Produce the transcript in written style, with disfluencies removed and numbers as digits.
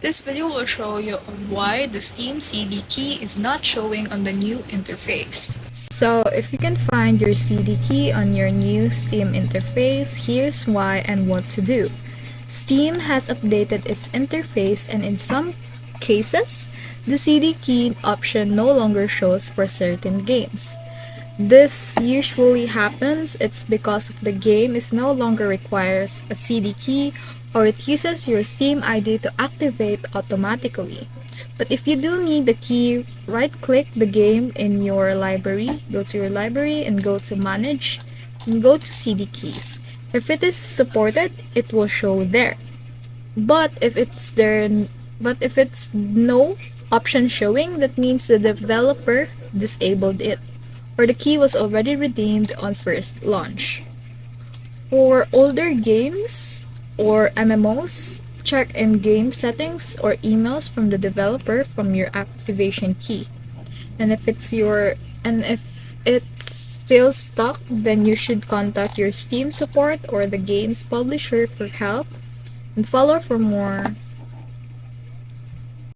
This video will show you why the Steam CD key is not showing on the new interface. So if you can find your CD key on your new Steam interface, here's why and what to do. Steam has updated its interface, and in some cases, the CD key option no longer shows for certain games. This usually happens, it's because the game is no longer requires a CD key, or it uses your Steam ID to activate automatically. But if you do need the key, right-click the game in your library, go to your library and go to Manage, and go to CD keys. If it is supported, it will show there. But if it's no option showing, that means the developer disabled it, or the key was already redeemed on first launch. For older games or MMOs, check in-game settings or emails from the developer from your activation key. And if it's still stuck, then you should contact your Steam support or the game's publisher for help, and follow for more